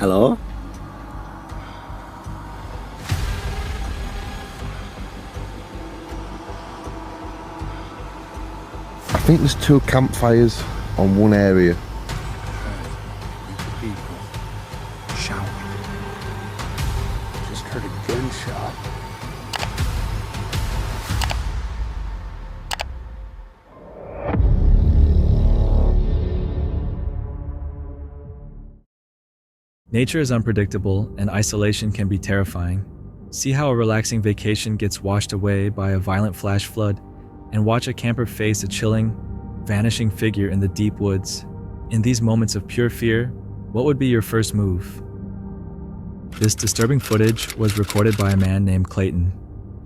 Hello? I think there's 2 campfires on one area. People shouting. Just heard a gunshot. Nature is unpredictable, and isolation can be terrifying. See how a relaxing vacation gets washed away by a violent flash flood, and watch a camper face a chilling, vanishing figure in the deep woods. In these moments of pure fear, what would be your first move? This disturbing footage was recorded by a man named Clayton.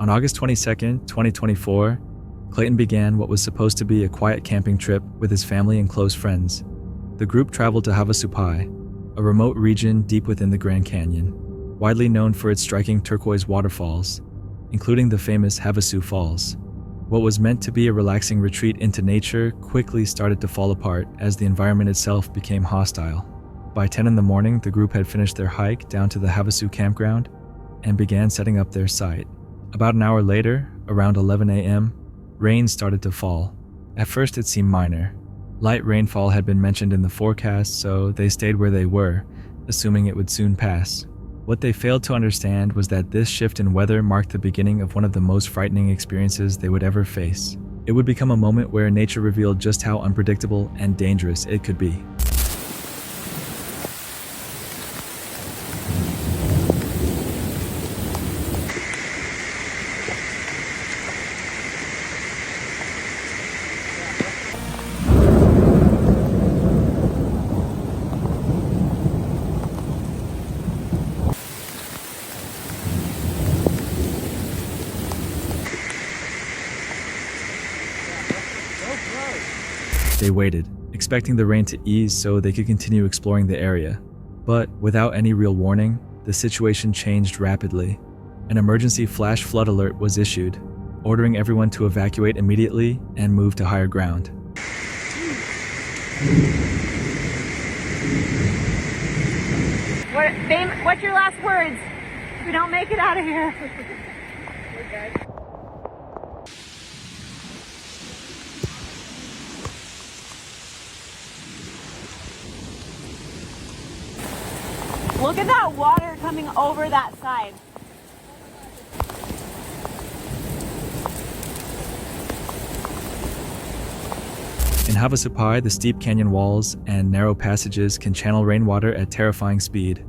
On August 22nd, 2024, Clayton began what was supposed to be a quiet camping trip with his family and close friends. The group traveled to Havasupai, a remote region deep within the Grand Canyon, widely known for its striking turquoise waterfalls, including the famous Havasu Falls. What was meant to be a relaxing retreat into nature quickly started to fall apart as the environment itself became hostile. By 10 in the morning, the group had finished their hike down to the Havasu campground and began setting up their site. About an hour later, around 11 a.m., rain started to fall. At first it seemed minor. Light rainfall had been mentioned in the forecast, so they stayed where they were, assuming it would soon pass. What they failed to understand was that this shift in weather marked the beginning of one of the most frightening experiences they would ever face. It would become a moment where nature revealed just how unpredictable and dangerous it could be. They waited, expecting the rain to ease so they could continue exploring the area. But without any real warning, the situation changed rapidly. An emergency flash flood alert was issued, ordering everyone to evacuate immediately and move to higher ground. What's your last words? We don't make it out of here. We're good. Look at that water coming over that side. In Havasupai, the steep canyon walls and narrow passages can channel rainwater at terrifying speed.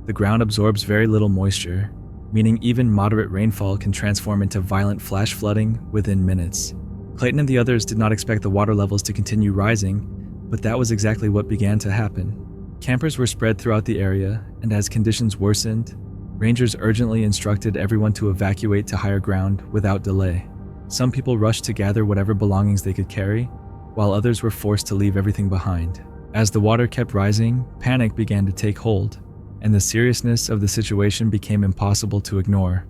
The ground absorbs very little moisture, meaning even moderate rainfall can transform into violent flash flooding within minutes. Clayton and the others did not expect the water levels to continue rising, but that was exactly what began to happen. Campers were spread throughout the area, and as conditions worsened, rangers urgently instructed everyone to evacuate to higher ground without delay. Some people rushed to gather whatever belongings they could carry, while others were forced to leave everything behind. As the water kept rising, panic began to take hold, and the seriousness of the situation became impossible to ignore.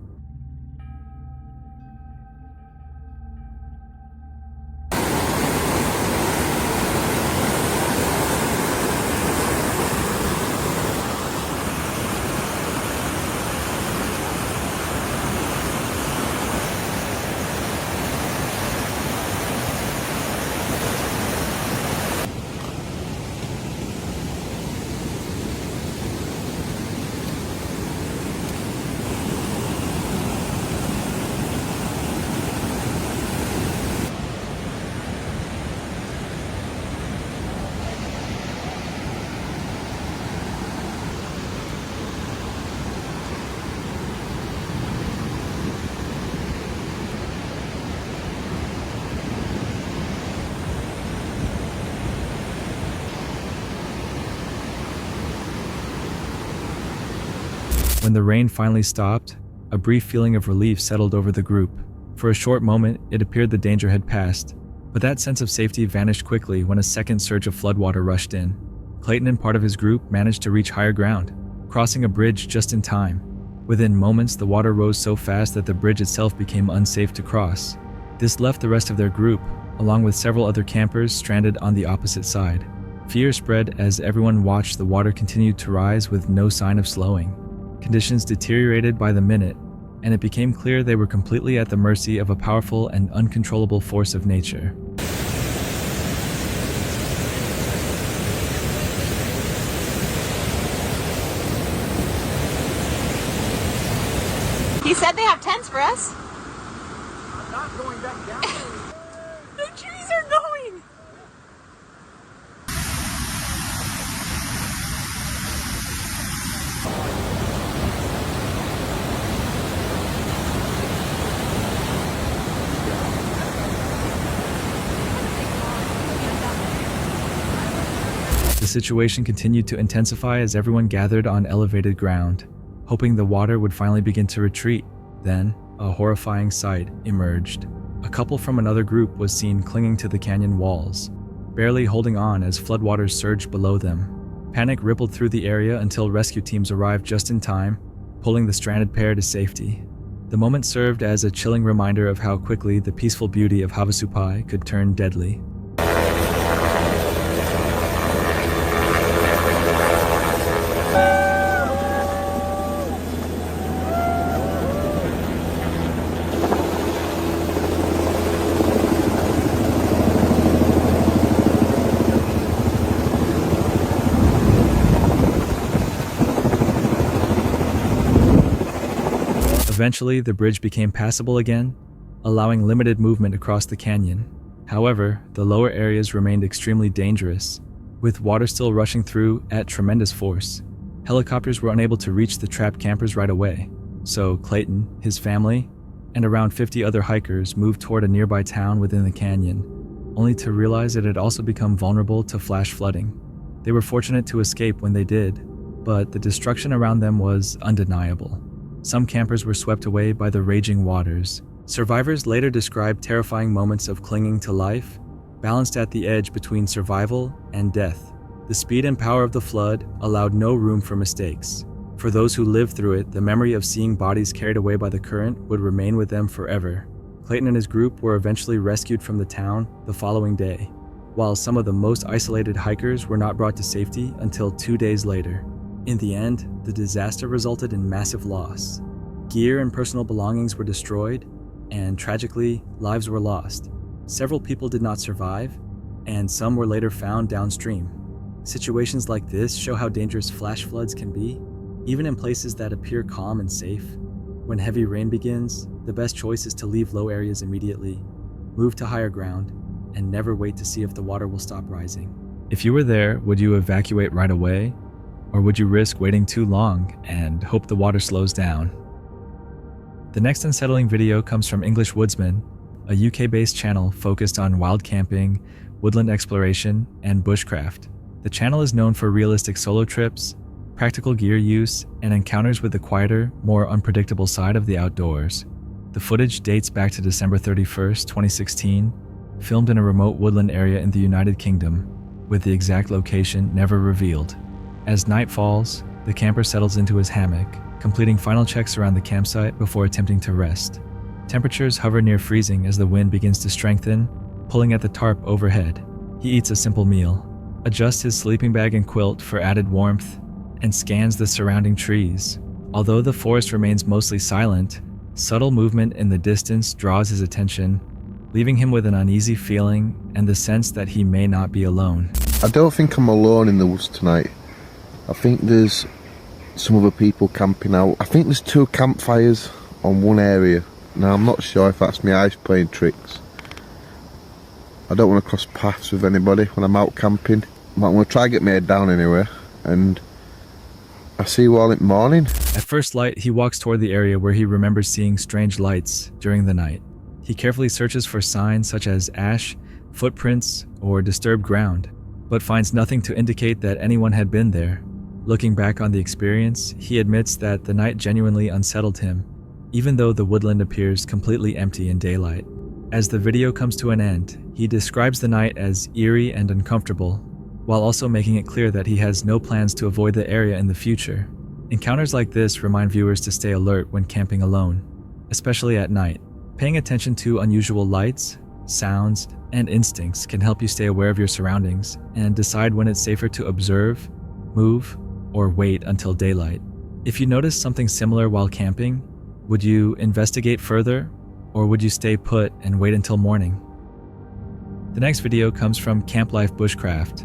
When the rain finally stopped, a brief feeling of relief settled over the group. For a short moment, it appeared the danger had passed, but that sense of safety vanished quickly when a second surge of floodwater rushed in. Clayton and part of his group managed to reach higher ground, crossing a bridge just in time. Within moments, the water rose so fast that the bridge itself became unsafe to cross. This left the rest of their group, along with several other campers, stranded on the opposite side. Fear spread as everyone watched the water continue to rise with no sign of slowing. Conditions deteriorated by the minute, and it became clear they were completely at the mercy of a powerful and uncontrollable force of nature. He said they have tents for us. I'm not going back down. The trees are going. The situation continued to intensify as everyone gathered on elevated ground, hoping the water would finally begin to retreat. Then, a horrifying sight emerged. A couple from another group was seen clinging to the canyon walls, barely holding on as floodwaters surged below them. Panic rippled through the area until rescue teams arrived just in time, pulling the stranded pair to safety. The moment served as a chilling reminder of how quickly the peaceful beauty of Havasupai could turn deadly. Eventually, the bridge became passable again, allowing limited movement across the canyon. However, the lower areas remained extremely dangerous, with water still rushing through at tremendous force. Helicopters were unable to reach the trapped campers right away, so Clayton, his family, and around 50 other hikers moved toward a nearby town within the canyon, only to realize it had also become vulnerable to flash flooding. They were fortunate to escape when they did, but the destruction around them was undeniable. Some campers were swept away by the raging waters. Survivors later described terrifying moments of clinging to life, balanced at the edge between survival and death. The speed and power of the flood allowed no room for mistakes. For those who lived through it, the memory of seeing bodies carried away by the current would remain with them forever. Clayton and his group were eventually rescued from the town the following day, while some of the most isolated hikers were not brought to safety until 2 days later. In the end, the disaster resulted in massive loss. Gear and personal belongings were destroyed, and tragically, lives were lost. Several people did not survive, and some were later found downstream. Situations like this show how dangerous flash floods can be, even in places that appear calm and safe. When heavy rain begins, the best choice is to leave low areas immediately, move to higher ground, and never wait to see if the water will stop rising. If you were there, would you evacuate right away? Or would you risk waiting too long and hope the water slows down? The next unsettling video comes from English Woodsman, a UK-based channel focused on wild camping, woodland exploration, and bushcraft. The channel is known for realistic solo trips, practical gear use, and encounters with the quieter, more unpredictable side of the outdoors. The footage dates back to December 31st, 2016, filmed in a remote woodland area in the United Kingdom, with the exact location never revealed. As night falls, the camper settles into his hammock, completing final checks around the campsite before attempting to rest. Temperatures hover near freezing as the wind begins to strengthen, pulling at the tarp overhead. He eats a simple meal, adjusts his sleeping bag and quilt for added warmth, and scans the surrounding trees. Although the forest remains mostly silent, subtle movement in the distance draws his attention, leaving him with an uneasy feeling and the sense that he may not be alone. I don't think I'm alone in the woods tonight. I think there's some other people camping out. I think there's 2 campfires on one area. Now I'm not sure if that's my eyes playing tricks. I don't want to cross paths with anybody when I'm out camping. But I'm going to try and get my head down anyway, and I'll see you all in the morning. At first light, he walks toward the area where he remembers seeing strange lights during the night. He carefully searches for signs such as ash, footprints, or disturbed ground, but finds nothing to indicate that anyone had been there. Looking back on the experience, he admits that the night genuinely unsettled him, even though the woodland appears completely empty in daylight. As the video comes to an end, he describes the night as eerie and uncomfortable, while also making it clear that he has no plans to avoid the area in the future. Encounters like this remind viewers to stay alert when camping alone, especially at night. Paying attention to unusual lights, sounds, and instincts can help you stay aware of your surroundings and decide when it's safer to observe, move, or wait until daylight. If you notice something similar while camping, would you investigate further, or would you stay put and wait until morning? The next video comes from Camp Life Bushcraft,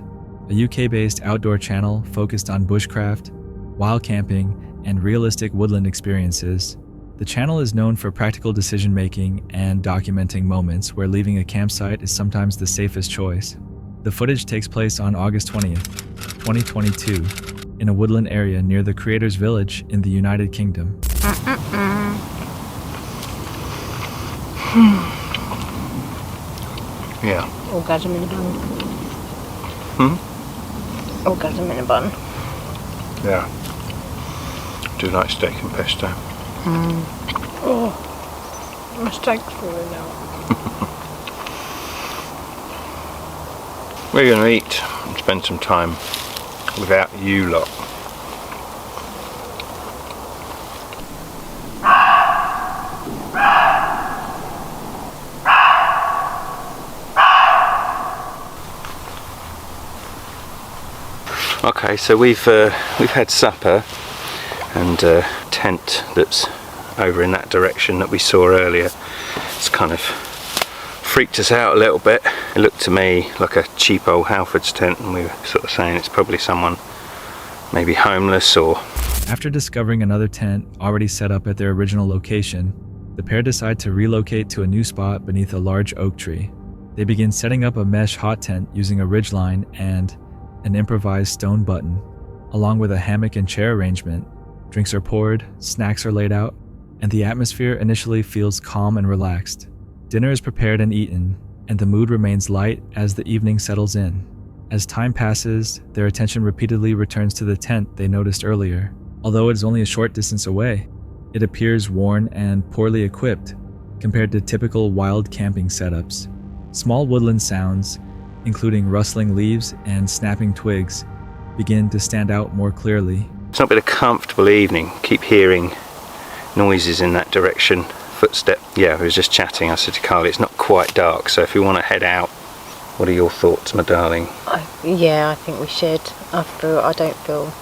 a UK-based outdoor channel focused on bushcraft, wild camping, and realistic woodland experiences. The channel is known for practical decision-making and documenting moments where leaving a campsite is sometimes the safest choice. The footage takes place on August 20th, 2022, in a woodland area near the creator's village in the United Kingdom. Yeah. Orgasm in a bun. Orgasm in a bun. Yeah. Do like steak and pesto. Oh, my steak's falling out. We're going to eat and spend some time without you lot. Okay, so we've had supper, and a tent that's over in that direction that we saw earlier. It's kind of freaked us out a little bit. It looked to me like a cheap old Halfords tent, and we were sort of saying it's probably someone maybe homeless or... After discovering another tent already set up at their original location, the pair decide to relocate to a new spot beneath a large oak tree. They begin setting up a mesh hot tent using a ridgeline and an improvised stone button, along with a hammock and chair arrangement. Drinks are poured, snacks are laid out, and the atmosphere initially feels calm and relaxed. Dinner is prepared and eaten, and the mood remains light as the evening settles in. As time passes, their attention repeatedly returns to the tent they noticed earlier. Although it is only a short distance away, it appears worn and poorly equipped compared to typical wild camping setups. Small woodland sounds, including rustling leaves and snapping twigs, begin to stand out more clearly. It's not been a comfortable evening. Keep hearing noises in that direction, footstep. Yeah, we were just chatting. I said to Carly, it's not quite dark, so if we want to head out, what are your thoughts, my darling? Yeah, I think we should. I don't feel...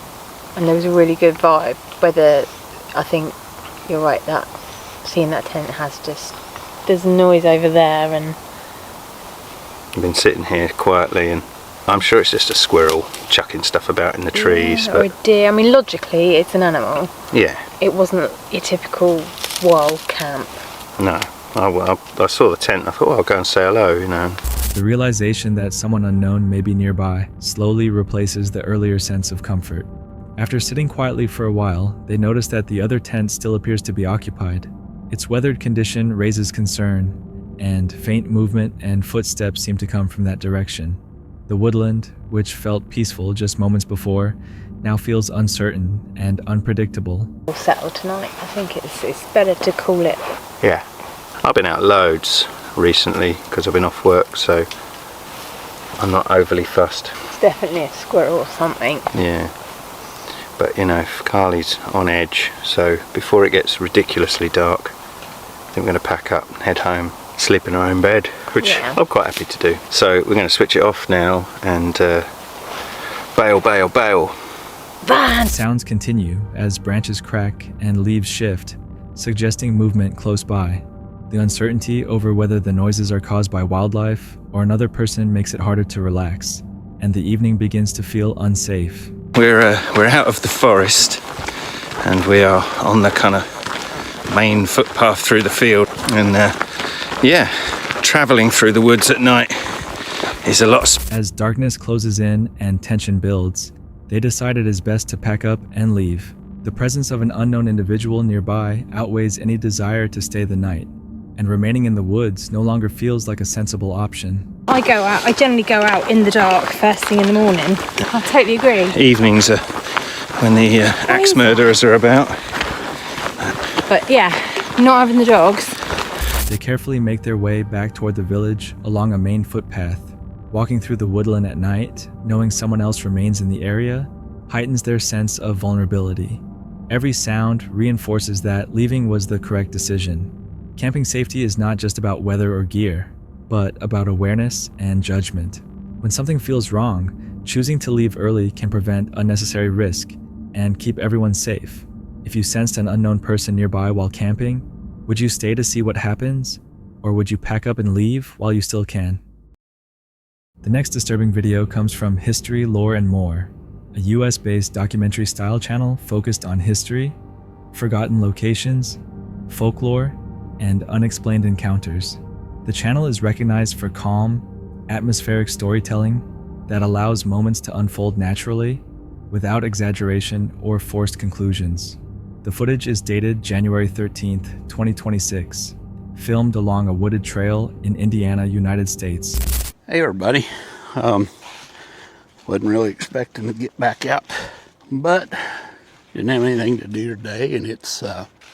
And there was a really good vibe. Whether... I think you're right that seeing that tent has just... There's noise over there and... I've been sitting here quietly, and I'm sure it's just a squirrel chucking stuff about in the trees. Yeah, but or a deer. I mean, logically, it's an animal. Yeah. It wasn't your typical wild camp. No. I saw the tent and I thought, well, I'll go and say hello, you know. The realization that someone unknown may be nearby slowly replaces the earlier sense of comfort. After sitting quietly for a while, they notice that the other tent still appears to be occupied. Its weathered condition raises concern, and faint movement and footsteps seem to come from that direction. The woodland, which felt peaceful just moments before, now feels uncertain and unpredictable. We'll settle tonight. I think it's better to call it. Yeah. I've been out loads recently because I've been off work, so I'm not overly fussed. It's definitely a squirrel or something. Yeah. But, you know, Carly's on edge, so before it gets ridiculously dark, I think we're going to pack up and head home. Sleep in our own bed, which I'm quite happy to do. So we're going to switch it off now and bail. Van! Sounds continue as branches crack and leaves shift, suggesting movement close by. The uncertainty over whether the noises are caused by wildlife or another person makes it harder to relax, and the evening begins to feel unsafe. We're out of the forest and we are on the kind of main footpath through the field, and yeah, travelling through the woods at night is a lot. As darkness closes in and tension builds, they decide it is best to pack up and leave. The presence of an unknown individual nearby outweighs any desire to stay the night, and remaining in the woods no longer feels like a sensible option. I generally go out in the dark first thing in the morning. I totally agree. Evenings are when the axe murderers are about. But yeah, not having the dogs. They carefully make their way back toward the village along a main footpath. Walking through the woodland at night, knowing someone else remains in the area, heightens their sense of vulnerability. Every sound reinforces that leaving was the correct decision. Camping safety is not just about weather or gear. but about awareness and judgment. When something feels wrong, choosing to leave early can prevent unnecessary risk and keep everyone safe. If you sensed an unknown person nearby while camping, would you stay to see what happens, or would you pack up and leave while you still can? The next disturbing video comes from History, Lore, and More, a US-based documentary-style channel focused on history, forgotten locations, folklore, and unexplained encounters. The channel is recognized for calm, atmospheric storytelling that allows moments to unfold naturally, without exaggeration or forced conclusions. The footage is dated January 13th, 2026, filmed along a wooded trail in Indiana, United States. Hey everybody, wasn't really expecting to get back out, but didn't have anything to do today, and it's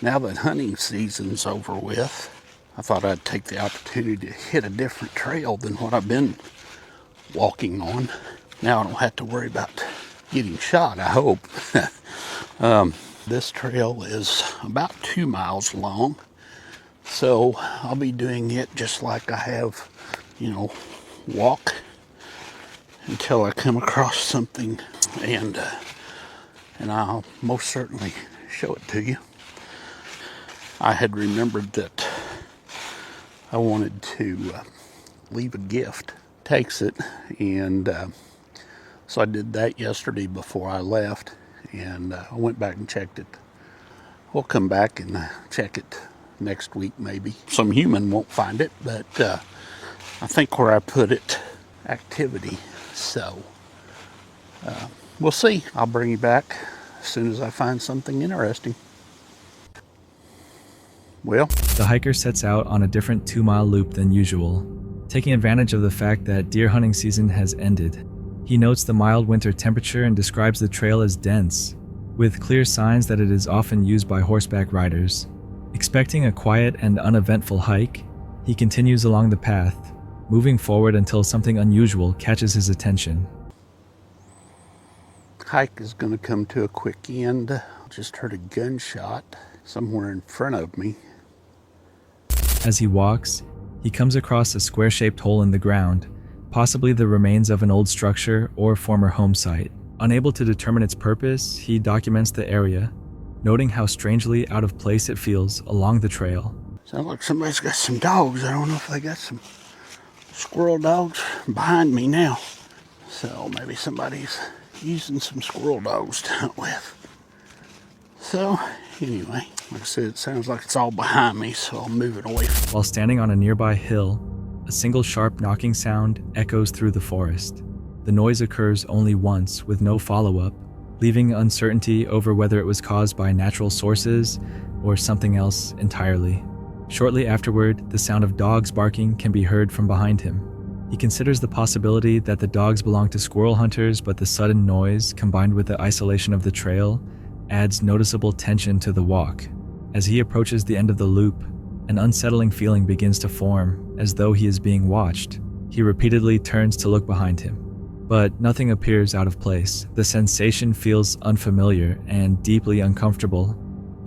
now that hunting season's over with, I thought I'd take the opportunity to hit a different trail than what I've been walking on. Now I don't have to worry about getting shot, I hope. This trail is about 2 miles long, so I'll be doing it just like I have, walk until I come across something, and I'll most certainly show it to you. I had remembered that I wanted to leave a gift. Takes it, and so I did that yesterday before I left, and I went back and checked it. We'll come back and check it next week maybe. Some human won't find it, but I think where I put it, activity, so we'll see. I'll bring you back as soon as I find something interesting. Well, the hiker sets out on a different 2-mile loop than usual, taking advantage of the fact that deer hunting season has ended. He notes the mild winter temperature and describes the trail as dense, with clear signs that it is often used by horseback riders. Expecting a quiet and uneventful hike, he continues along the path, moving forward until something unusual catches his attention. Hike is going to come to a quick end. Just heard a gunshot somewhere in front of me. As he walks, he comes across a square-shaped hole in the ground, possibly the remains of an old structure or former home site. Unable to determine its purpose, he documents the area, noting how strangely out of place it feels along the trail. Sounds like somebody's got some dogs. I don't know if they got some squirrel dogs behind me now. So maybe somebody's using some squirrel dogs to hunt with. So anyway, like I said, it sounds like it's all behind me, so I'll move it away. While standing on a nearby hill, a single sharp knocking sound echoes through the forest. The noise occurs only once with no follow-up, leaving uncertainty over whether it was caused by natural sources or something else entirely. Shortly afterward, the sound of dogs barking can be heard from behind him. He considers the possibility that the dogs belong to squirrel hunters, but the sudden noise, combined with the isolation of the trail, adds noticeable tension to the walk. As he approaches the end of the loop, an unsettling feeling begins to form, as though he is being watched. He repeatedly turns to look behind him, but nothing appears out of place. The sensation feels unfamiliar and deeply uncomfortable,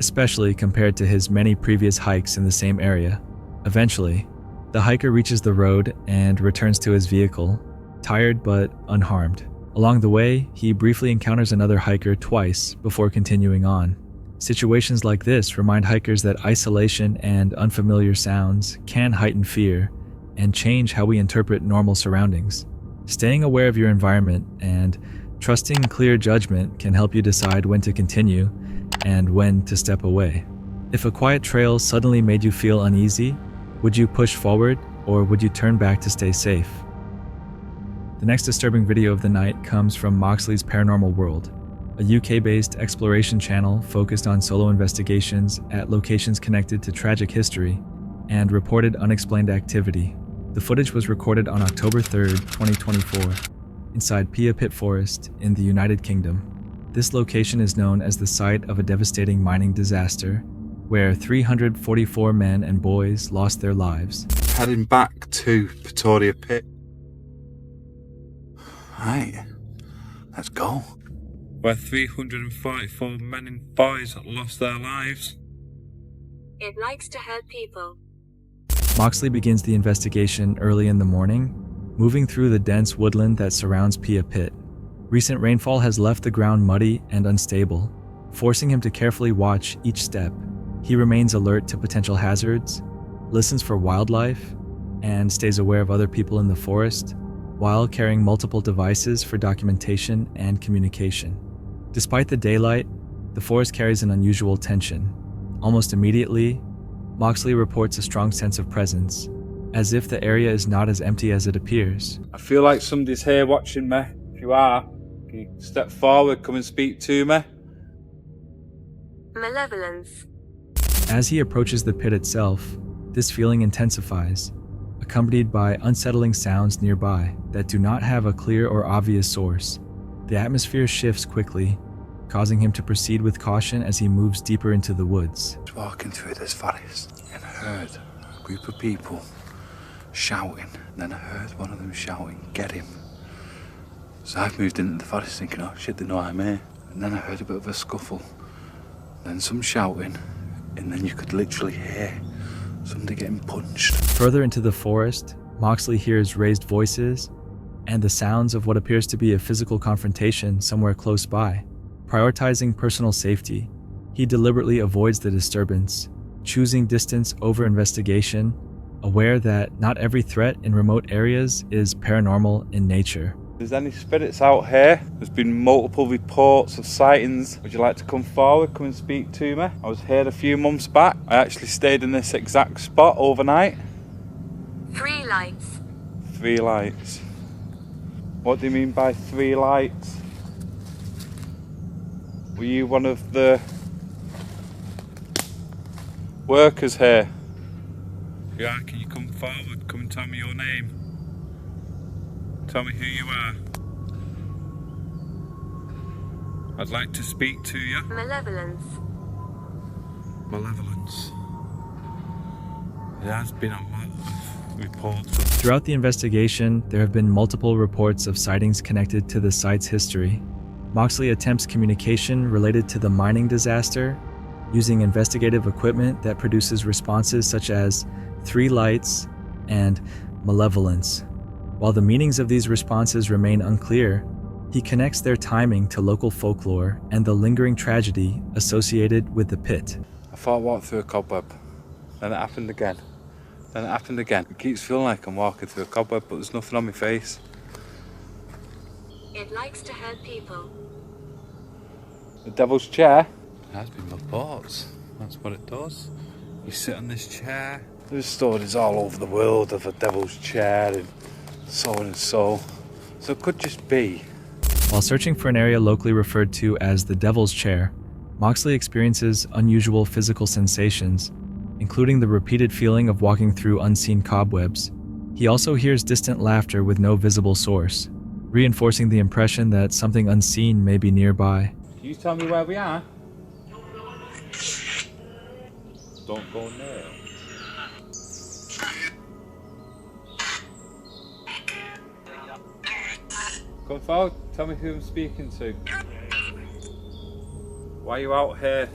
especially compared to his many previous hikes in the same area. Eventually, the hiker reaches the road and returns to his vehicle, tired but unharmed. Along the way, he briefly encounters another hiker twice before continuing on. Situations like this remind hikers that isolation and unfamiliar sounds can heighten fear and change how we interpret normal surroundings. Staying aware of your environment and trusting clear judgment can help you decide when to continue and when to step away. If a quiet trail suddenly made you feel uneasy, would you push forward or would you turn back to stay safe? The next disturbing video of the night comes from Moxley's Paranormal World, a UK-based exploration channel focused on solo investigations at locations connected to tragic history and reported unexplained activity. The footage was recorded on October 3rd, 2024, inside Pia Pit Forest in the United Kingdom. This location is known as the site of a devastating mining disaster, where 344 men and boys lost their lives. Heading back to Pretoria Pit. Right, let's go. Where 344 men and boys lost their lives. It likes to help people. Moxley begins the investigation early in the morning, moving through the dense woodland that surrounds Pia Pit. Recent rainfall has left the ground muddy and unstable, forcing him to carefully watch each step. He remains alert to potential hazards, listens for wildlife, and stays aware of other people in the forest, while carrying multiple devices for documentation and communication. Despite the daylight, the forest carries an unusual tension. Almost immediately, Moxley reports a strong sense of presence, as if the area is not as empty as it appears. I feel like somebody's here watching me. If you are, can you step forward, come and speak to me? Malevolence. As he approaches the pit itself, this feeling intensifies, accompanied by unsettling sounds nearby that do not have a clear or obvious source. The atmosphere shifts quickly, causing him to proceed with caution as he moves deeper into the woods. I was walking through this forest and I heard a group of people shouting. Then I heard one of them shouting, "Get him." So I've moved into the forest thinking, oh shit, they know I'm here. And then I heard a bit of a scuffle. Then some shouting, and then you could literally hear somebody getting punched. Further into the forest, Moxley hears raised voices and the sounds of what appears to be a physical confrontation somewhere close by. Prioritizing personal safety, he deliberately avoids the disturbance, choosing distance over investigation, aware that not every threat in remote areas is paranormal in nature. If there's any spirits out here, there's been multiple reports of sightings. Would you like to come forward, come and speak to me? I was here a few months back. I actually stayed in this exact spot overnight. 3 lights. 3 lights. What do you mean by 3 lights? Were you one of the workers here? Yeah, can you come forward? Come and tell me your name. Tell me who you are. I'd like to speak to you. Malevolence. Malevolence. There has been a lot of reports. Throughout the investigation, there have been multiple reports of sightings connected to the site's history. Moxley attempts communication related to the mining disaster, using investigative equipment that produces responses such as 3 lights and malevolence. While the meanings of these responses remain unclear, he connects their timing to local folklore and the lingering tragedy associated with the pit. I thought I walked through a cobweb. Then it happened again. Then it happened again. It keeps feeling like I'm walking through a cobweb, but there's nothing on my face. It likes to hurt people. The devil's chair? It has been reports. That's what it does. You sit on this chair. There's stories all over the world of a devil's chair and so and so. So it could just be. While searching for an area locally referred to as the Devil's Chair, Moxley experiences unusual physical sensations, including the repeated feeling of walking through unseen cobwebs. He also hears distant laughter with no visible source, reinforcing the impression that something unseen may be nearby. Can you tell me where we are? Don't go near. Come forward, tell me who I'm speaking to. Why are you out here?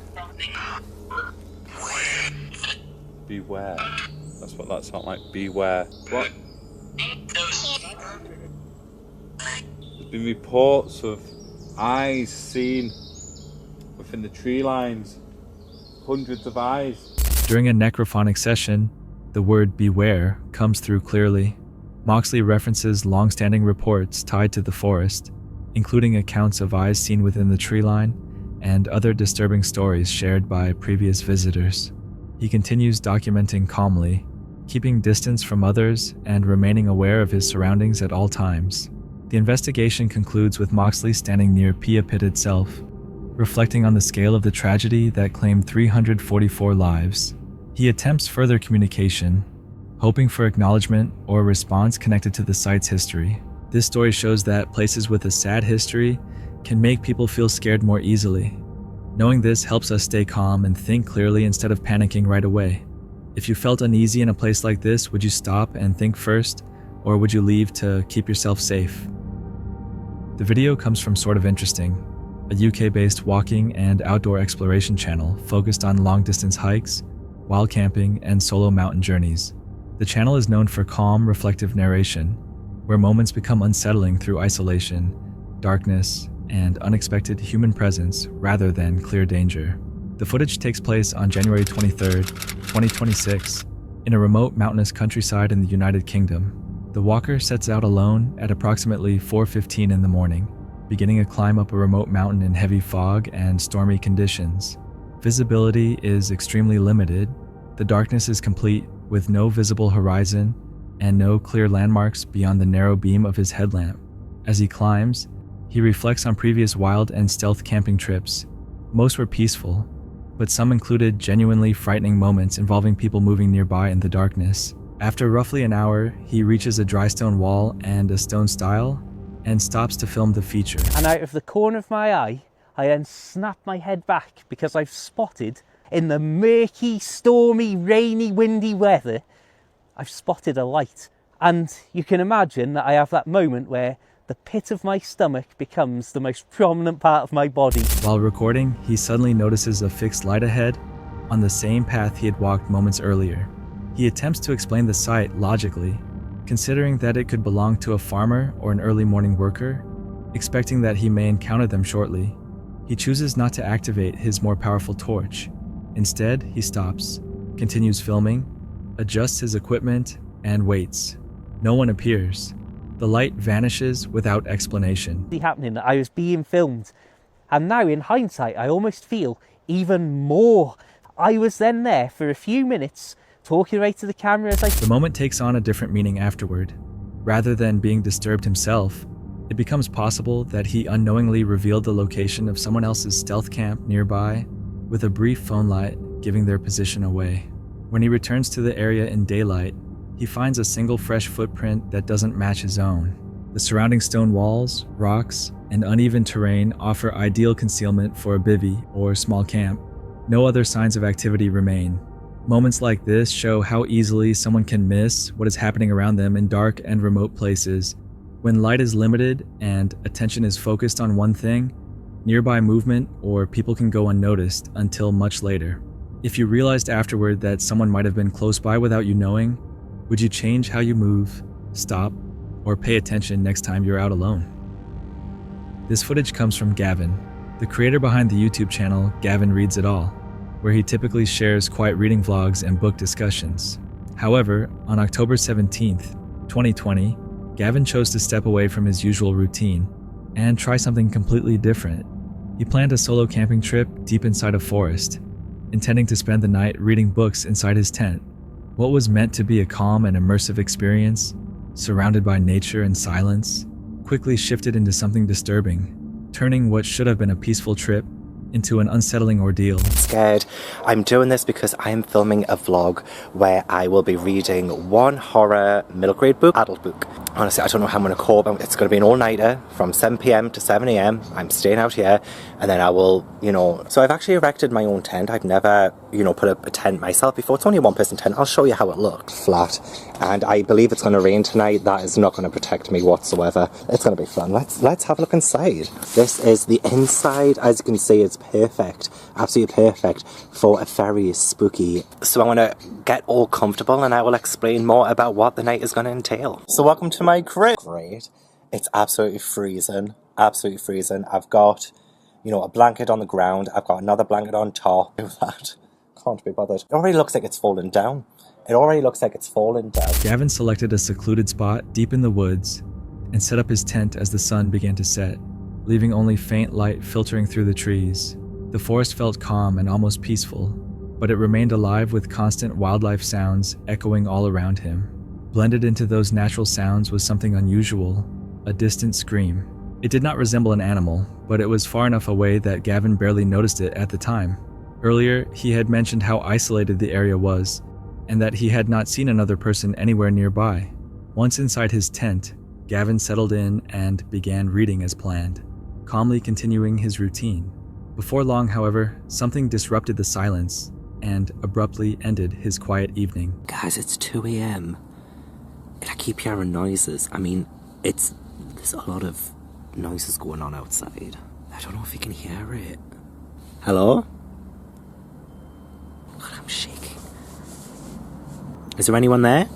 Beware. That's what that sounds like, beware. What? There's been reports of eyes seen within the tree lines. Hundreds of eyes. During a necrophonic session, the word beware comes through clearly. Moxley references long-standing reports tied to the forest, including accounts of eyes seen within the tree line and other disturbing stories shared by previous visitors. He continues documenting calmly, keeping distance from others and remaining aware of his surroundings at all times. The investigation concludes with Moxley standing near Pia Pit itself, reflecting on the scale of the tragedy that claimed 344 lives. He attempts further communication, hoping for acknowledgement or response connected to the site's history. This story shows that places with a sad history can make people feel scared more easily. Knowing this helps us stay calm and think clearly instead of panicking right away. If you felt uneasy in a place like this, would you stop and think first, or would you leave to keep yourself safe? The video comes from Sort of Interesting, a UK-based walking and outdoor exploration channel focused on long-distance hikes, wild camping, and solo mountain journeys. The channel is known for calm, reflective narration, where moments become unsettling through isolation, darkness, and unexpected human presence rather than clear danger. The footage takes place on January 23rd, 2026, in a remote mountainous countryside in the United Kingdom. The walker sets out alone at approximately 4:15 in the morning, beginning a climb up a remote mountain in heavy fog and stormy conditions. Visibility is extremely limited. The darkness is complete with no visible horizon and no clear landmarks beyond the narrow beam of his headlamp. As he climbs, he reflects on previous wild and stealth camping trips. Most were peaceful, but some included genuinely frightening moments involving people moving nearby in the darkness. After roughly an hour, he reaches a dry stone wall and a stone stile and stops to film the feature. And out of the corner of my eye, I then snap my head back because I've spotted, in the murky, stormy, rainy, windy weather, I've spotted a light. And you can imagine that I have that moment where the pit of my stomach becomes the most prominent part of my body. While recording, he suddenly notices a fixed light ahead on the same path he had walked moments earlier. He attempts to explain the sight logically, considering that it could belong to a farmer or an early morning worker, expecting that he may encounter them shortly. He chooses not to activate his more powerful torch. Instead, he stops, continues filming, adjusts his equipment, and waits. No one appears. The light vanishes without explanation. Happening that I was being filmed, and now in hindsight I almost feel even more. I was then there for a few minutes talking right to the camera as I... The moment takes on a different meaning afterward. Rather than being disturbed himself, it becomes possible that he unknowingly revealed the location of someone else's stealth camp nearby, with a brief phone light giving their position away. When he returns to the area in daylight, he finds a single fresh footprint that doesn't match his own. The surrounding stone walls, rocks, and uneven terrain offer ideal concealment for a bivvy or small camp. No other signs of activity remain. Moments like this show how easily someone can miss what is happening around them in dark and remote places. When light is limited and attention is focused on one thing, nearby movement or people can go unnoticed until much later. If you realized afterward that someone might have been close by without you knowing, would you change how you move, stop, or pay attention next time you're out alone? This footage comes from Gavin, the creator behind the YouTube channel Gavin Reads It All, where he typically shares quiet reading vlogs and book discussions. However, on October 17th, 2020, Gavin chose to step away from his usual routine and try something completely different. He planned a solo camping trip deep inside a forest, intending to spend the night reading books inside his tent. What was meant to be a calm and immersive experience, surrounded by nature and silence, quickly shifted into something disturbing, turning what should have been a peaceful trip into an unsettling ordeal. Scared. I'm doing this because I am filming a vlog where I will be reading one horror middle grade book, adult book. Honestly, I don't know how I'm going to cope. It's going to be an all-nighter from 7 PM to 7 AM. I'm staying out here, and then I will, so I've actually erected my own tent. I've never, put up a tent myself before. It's only a one-person tent. I'll show you how it looks. Flat. And I believe it's going to rain tonight. That is not going to protect me whatsoever. It's going to be fun. Let's have a look inside. This is the inside. As you can see, it's perfect. Absolutely perfect for a very spooky. So I want to get all comfortable and I will explain more about what the night is going to entail. So welcome to my crib. Great. It's absolutely freezing. Absolutely freezing. I've got, a blanket on the ground. I've got another blanket on top. That can't be bothered. It already looks like it's falling down. Gavin selected a secluded spot deep in the woods and set up his tent as the sun began to set, leaving only faint light filtering through the trees. The forest felt calm and almost peaceful, but it remained alive with constant wildlife sounds echoing all around him. Blended into those natural sounds was something unusual, a distant scream. It did not resemble an animal, but it was far enough away that Gavin barely noticed it at the time. Earlier, he had mentioned how isolated the area was, and that he had not seen another person anywhere nearby. Once inside his tent, Gavin settled in and began reading as planned, calmly continuing his routine. Before long, however, something disrupted the silence and abruptly ended his quiet evening. Guys, it's 2 AM. And I keep hearing noises. I mean, there's a lot of noises going on outside. I don't know if you can hear it. Hello? God, I'm shaking. Is there anyone there?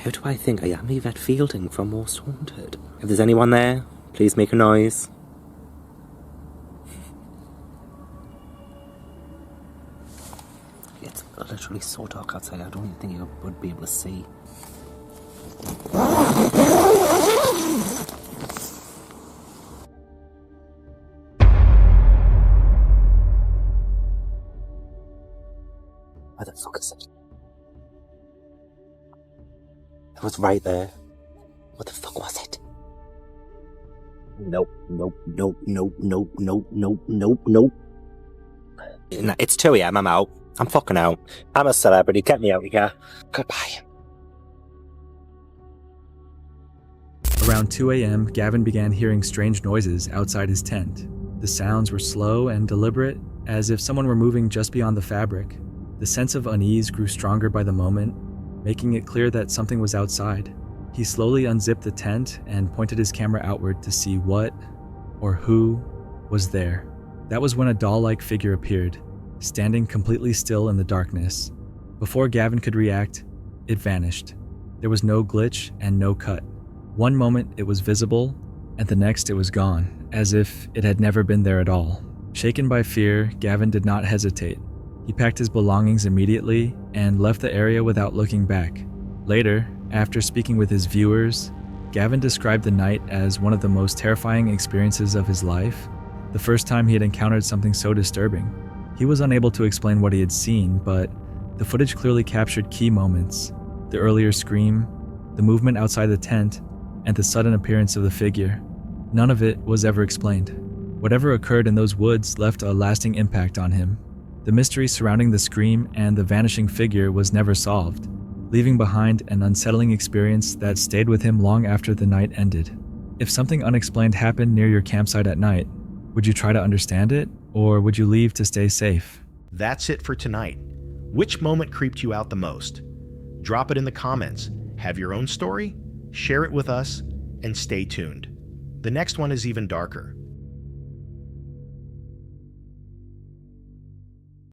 Who do I think I am? Yvette Fielding from Most Haunted. If there's anyone there, please make a noise. It's literally so dark outside, I don't even think you would be able to see. Where the fuck is it? It was right there. What the fuck was it? Nope, nope, nope, nope, nope, nope, nope, nope, nope. Nah, it's 2 AM, I'm out. I'm fucking out. I'm a celebrity, get me out of here. Goodbye. Around 2 a.m., Gavin began hearing strange noises outside his tent. The sounds were slow and deliberate, as if someone were moving just beyond the fabric. The sense of unease grew stronger by the moment, making it clear that something was outside. He slowly unzipped the tent and pointed his camera outward to see what, or who, was there. That was when a doll-like figure appeared, standing completely still in the darkness. Before Gavin could react, it vanished. There was no glitch and no cut. One moment it was visible, and the next it was gone, as if it had never been there at all. Shaken by fear, Gavin did not hesitate. He packed his belongings immediately and left the area without looking back. Later, after speaking with his viewers, Gavin described the night as one of the most terrifying experiences of his life, the first time he had encountered something so disturbing. He was unable to explain what he had seen, but the footage clearly captured key moments: the earlier scream, the movement outside the tent, and the sudden appearance of the figure. None of it was ever explained. Whatever occurred in those woods left a lasting impact on him. The mystery surrounding the scream and the vanishing figure was never solved, leaving behind an unsettling experience that stayed with him long after the night ended. If something unexplained happened near your campsite at night, would you try to understand it, or would you leave to stay safe? That's it for tonight. Which moment creeped you out the most? Drop it in the comments. Have your own story? Share it with us, and stay tuned. The next one is even darker.